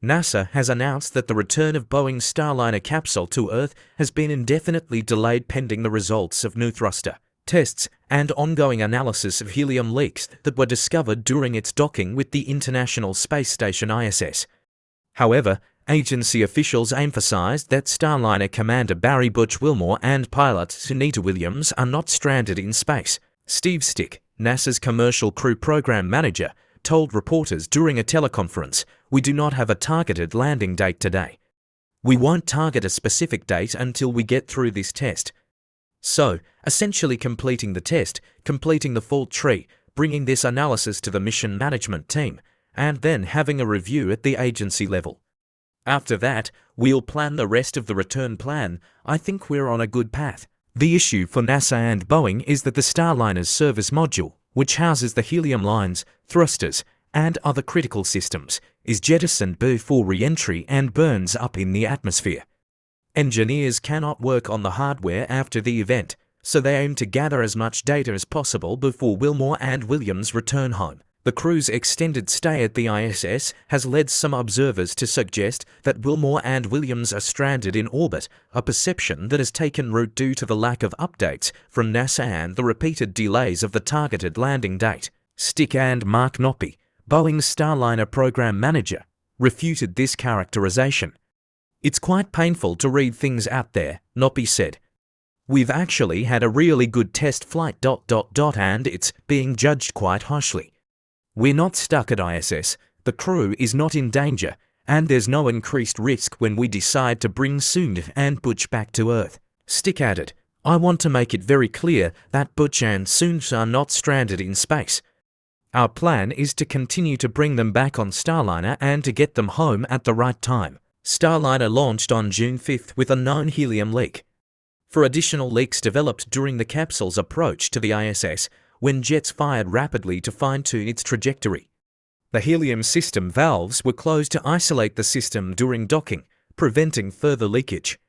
NASA has announced that the return of Boeing's Starliner capsule to Earth has been indefinitely delayed pending the results of new thruster tests and ongoing analysis of helium leaks that were discovered during its docking with the International Space Station ISS. However, agency officials emphasized that Starliner Commander Butch Wilmore and pilot Sunita Williams are not stranded in space. Stich, NASA's Commercial Crew Program Manager, told reporters during a teleconference, "We do not have a targeted landing date today. We won't target a specific date until we get through this test." So, essentially completing the test, completing the fault tree, bringing this analysis to the mission management team, and then having a review at the agency level. After that, we'll plan the rest of the return plan. I think we're on a good path. The issue for NASA and Boeing is that the Starliner's service module, which houses the helium lines, thrusters, and other critical systems, is jettisoned before re-entry and burns up in the atmosphere. Engineers cannot work on the hardware after the event, so they aim to gather as much data as possible before Wilmore and Williams return home. The crew's extended stay at the ISS has led some observers to suggest that Wilmore and Williams are stranded in orbit, a perception that has taken root due to the lack of updates from NASA and the repeated delays of the targeted landing date. Stich and Mark Knoppe, Boeing's Starliner program manager, refuted this characterization. "It's quite painful to read things out there," Knoppe said. "We've actually had a really good test flight ... and it's being judged quite harshly. We're not stuck at ISS, the crew is not in danger, and there's no increased risk when we decide to bring Sunita and Butch back to Earth." Stich added, "I want to make it very clear that Butch and Sunita are not stranded in space. Our plan is to continue to bring them back on Starliner and to get them home at the right time." Starliner launched on June 5th with a known helium leak. For additional leaks developed during the capsule's approach to the ISS, when jets fired rapidly to fine-tune its trajectory. The helium system valves were closed to isolate the system during docking, preventing further leakage.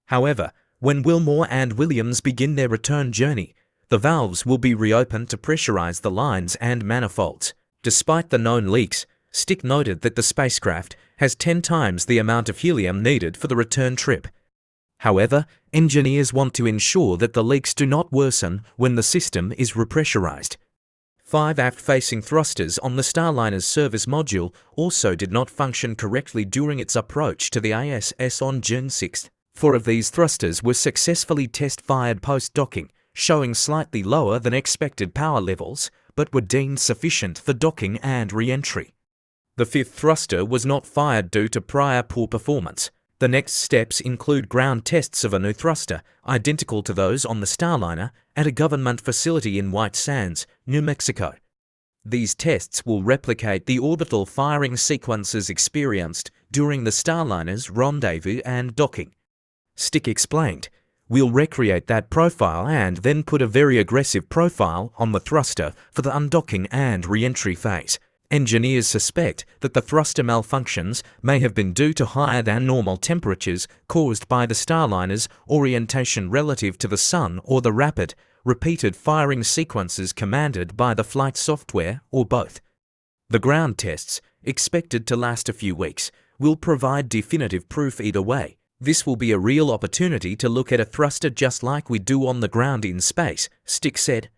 However, when Wilmore and Williams begin their return journey, the valves will be reopened to pressurize the lines and manifolds. Despite the known leaks, Stich noted that the spacecraft has 10 times the amount of helium needed for the return trip. However, engineers want to ensure that the leaks do not worsen when the system is repressurized. 5 aft-facing thrusters on the Starliner's service module also did not function correctly during its approach to the ISS on June 6. 4 of these thrusters were successfully test-fired post-docking, showing slightly lower than expected power levels, but were deemed sufficient for docking and re-entry. The 5th thruster was not fired due to prior poor performance. The next steps include ground tests of a new thruster, identical to those on the Starliner, at a government facility in White Sands, New Mexico. These tests will replicate the orbital firing sequences experienced during the Starliner's rendezvous and docking. Stich explained, "We'll recreate that profile and then put a very aggressive profile on the thruster for the undocking and re-entry phase." Engineers suspect that the thruster malfunctions may have been due to higher than normal temperatures caused by the Starliner's orientation relative to the Sun or the rapid, repeated firing sequences commanded by the flight software, or both. The ground tests, expected to last a few weeks, will provide definitive proof either way. "This will be a real opportunity to look at a thruster just like we do on the ground in space," Stich said.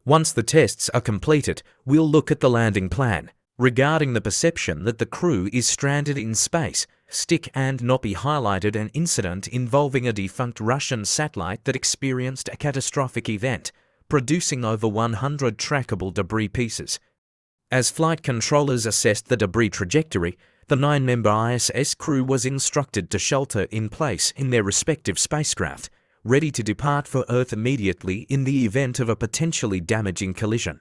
"Once the tests are completed, we'll look at the landing plan." Regarding the perception that the crew is stranded in space, Stich and Knoppe highlighted an incident involving a defunct Russian satellite that experienced a catastrophic event, producing over 100 trackable debris pieces. As flight controllers assessed the debris trajectory, the 9-member ISS crew was instructed to shelter in place in their respective spacecraft, ready to depart for Earth immediately in the event of a potentially damaging collision.